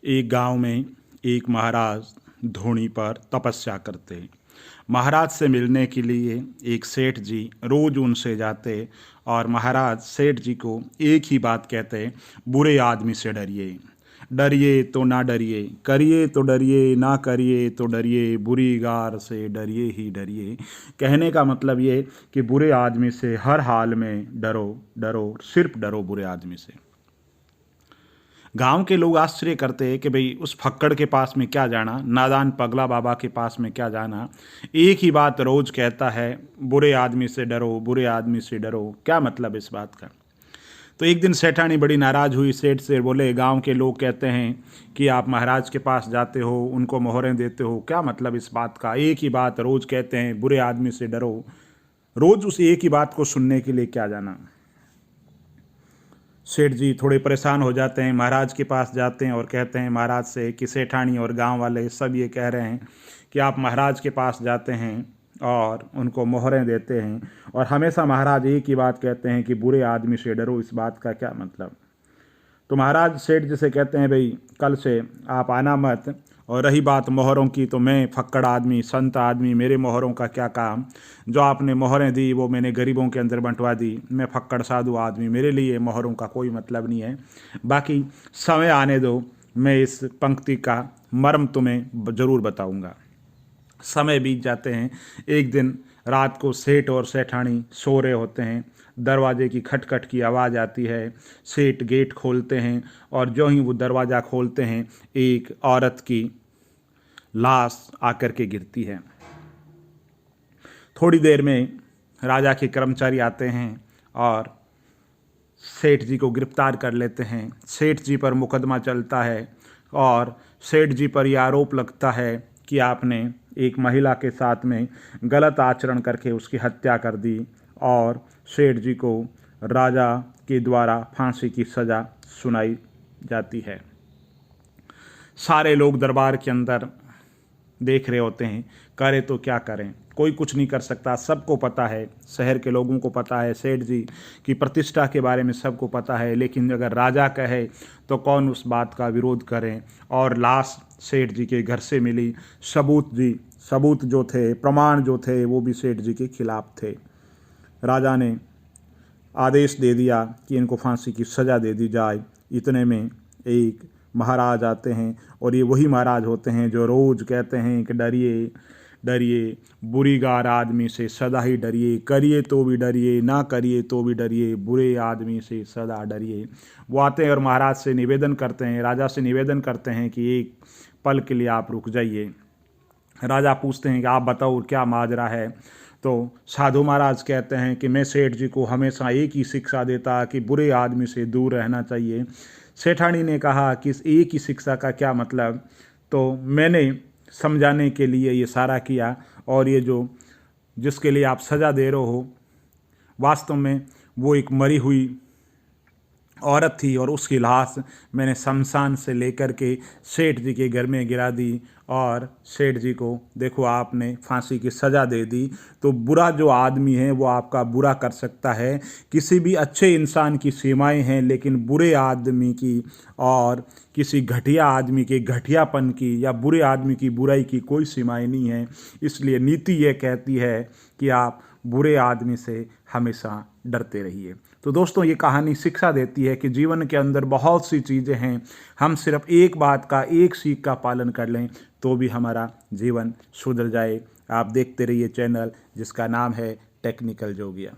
एक गांव में एक महाराज धोनी पर तपस्या करते। महाराज से मिलने के लिए एक सेठ जी रोज उनसे जाते और महाराज सेठ जी को एक ही बात कहते, बुरे आदमी से डरिए। डरिए तो ना डरिए, करिए तो डरिए, ना करिए तो डरिए, बुरी गार से डरिए ही डरिए। कहने का मतलब ये कि बुरे आदमी से हर हाल में डरो, डरो, सिर्फ डरो बुरे आदमी से। गांव के लोग आश्चर्य करते हैं कि भाई उस फक्कड़ के पास में क्या जाना, नादान पगला बाबा के पास में क्या जाना। एक ही बात रोज कहता है, बुरे आदमी से डरो, बुरे आदमी से डरो। क्या मतलब इस बात का? तो एक दिन सेठानी बड़ी नाराज हुई सेठ से, बोले गांव के लोग कहते हैं कि आप महाराज के पास जाते हो, उनको मोहरें देते हो, क्या मतलब इस बात का? एक ही बात रोज कहते हैं, बुरे आदमी से डरो। रोज उस एक ही बात को सुनने के लिए क्या जाना? सेठ जी थोड़े परेशान हो जाते हैं, महाराज के पास जाते हैं और कहते हैं महाराज से कि सेठानी और गांव वाले सब ये कह रहे हैं कि आप महाराज के पास जाते हैं और उनको मोहरें देते हैं और हमेशा महाराज एक ही बात कहते हैं कि बुरे आदमी से डरो। इस बात का क्या मतलब? तो महाराज सेठ जी से कहते हैं, भाई कल से आप आना मत। और रही बात मोहरों की, तो मैं फक्कड़ आदमी, संत आदमी, मेरे मोहरों का क्या काम? जो आपने मोहरें दी वो मैंने गरीबों के अंदर बंटवा दी। मैं फक्कड़ साधु आदमी, मेरे लिए मोहरों का कोई मतलब नहीं है। बाकी समय आने दो, मैं इस पंक्ति का मर्म तुम्हें ज़रूर बताऊंगा। समय बीत जाते हैं। एक दिन रात को सेठ और सेठानी सो रहे होते हैं। दरवाजे की खटखट की आवाज़ आती है। सेठ गेट खोलते हैं और जो ही वो दरवाज़ा खोलते हैं, एक औरत की लाश आकर के गिरती है। थोड़ी देर में राजा के कर्मचारी आते हैं और सेठ जी को गिरफ्तार कर लेते हैं। सेठ जी पर मुकदमा चलता है और सेठ जी पर यह आरोप लगता है कि आपने एक महिला के साथ में गलत आचरण करके उसकी हत्या कर दी और सेठ जी को राजा के द्वारा फांसी की सज़ा सुनाई जाती है। सारे लोग दरबार के अंदर देख रहे होते हैं, करें तो क्या करें, कोई कुछ नहीं कर सकता। सबको पता है, शहर के लोगों को पता है, सेठ जी की प्रतिष्ठा के बारे में सबको पता है, लेकिन अगर राजा कहे तो कौन उस बात का विरोध करें। और लाश सेठ जी के घर से मिली। सबूत जो थे, प्रमाण जो थे, वो भी सेठ जी के खिलाफ थे। राजा ने आदेश दे दिया कि इनको फांसी की सज़ा दे दी जाए। इतने में एक महाराज आते हैं और ये वही महाराज होते हैं जो रोज़ कहते हैं कि डरिए, डरिए, बुरी गार आदमी से सदा ही डरिए, करिए तो भी डरिए, ना करिए तो भी डरिए, बुरे आदमी से सदा डरिए। वो आते हैं और महाराज से निवेदन करते हैं, राजा से निवेदन करते हैं कि एक पल के लिए आप रुक जाइए। राजा पूछते हैं कि आप बताओ क्या माजरा है? तो साधु महाराज कहते हैं कि मैं सेठ जी को हमेशा एक ही शिक्षा देता कि बुरे आदमी से दूर रहना चाहिए। सेठानी ने कहा कि इस एक ही शिक्षा का क्या मतलब? तो मैंने समझाने के लिए ये सारा किया और ये जो जिसके लिए आप सज़ा दे रहे हो, वास्तव में वो एक मरी हुई औरत थी और उसकी लाश मैंने शमशान से लेकर के सेठ जी के घर में गिरा दी और सेठ जी को देखो आपने फांसी की सज़ा दे दी। तो बुरा जो आदमी है वो आपका बुरा कर सकता है। किसी भी अच्छे इंसान की सीमाएं हैं, लेकिन बुरे आदमी की और किसी घटिया आदमी के घटियापन की या बुरे आदमी की बुराई की कोई सीमाएं नहीं है। इसलिए नीति ये कहती है कि आप बुरे आदमी से हमेशा डरते रहिए। तो दोस्तों, ये कहानी शिक्षा देती है कि जीवन के अंदर बहुत सी चीज़ें हैं, हम सिर्फ एक बात का, एक सीख का पालन कर लें तो भी हमारा जीवन सुधर जाए। आप देखते रहिए चैनल जिसका नाम है टेक्निकल जोगिया।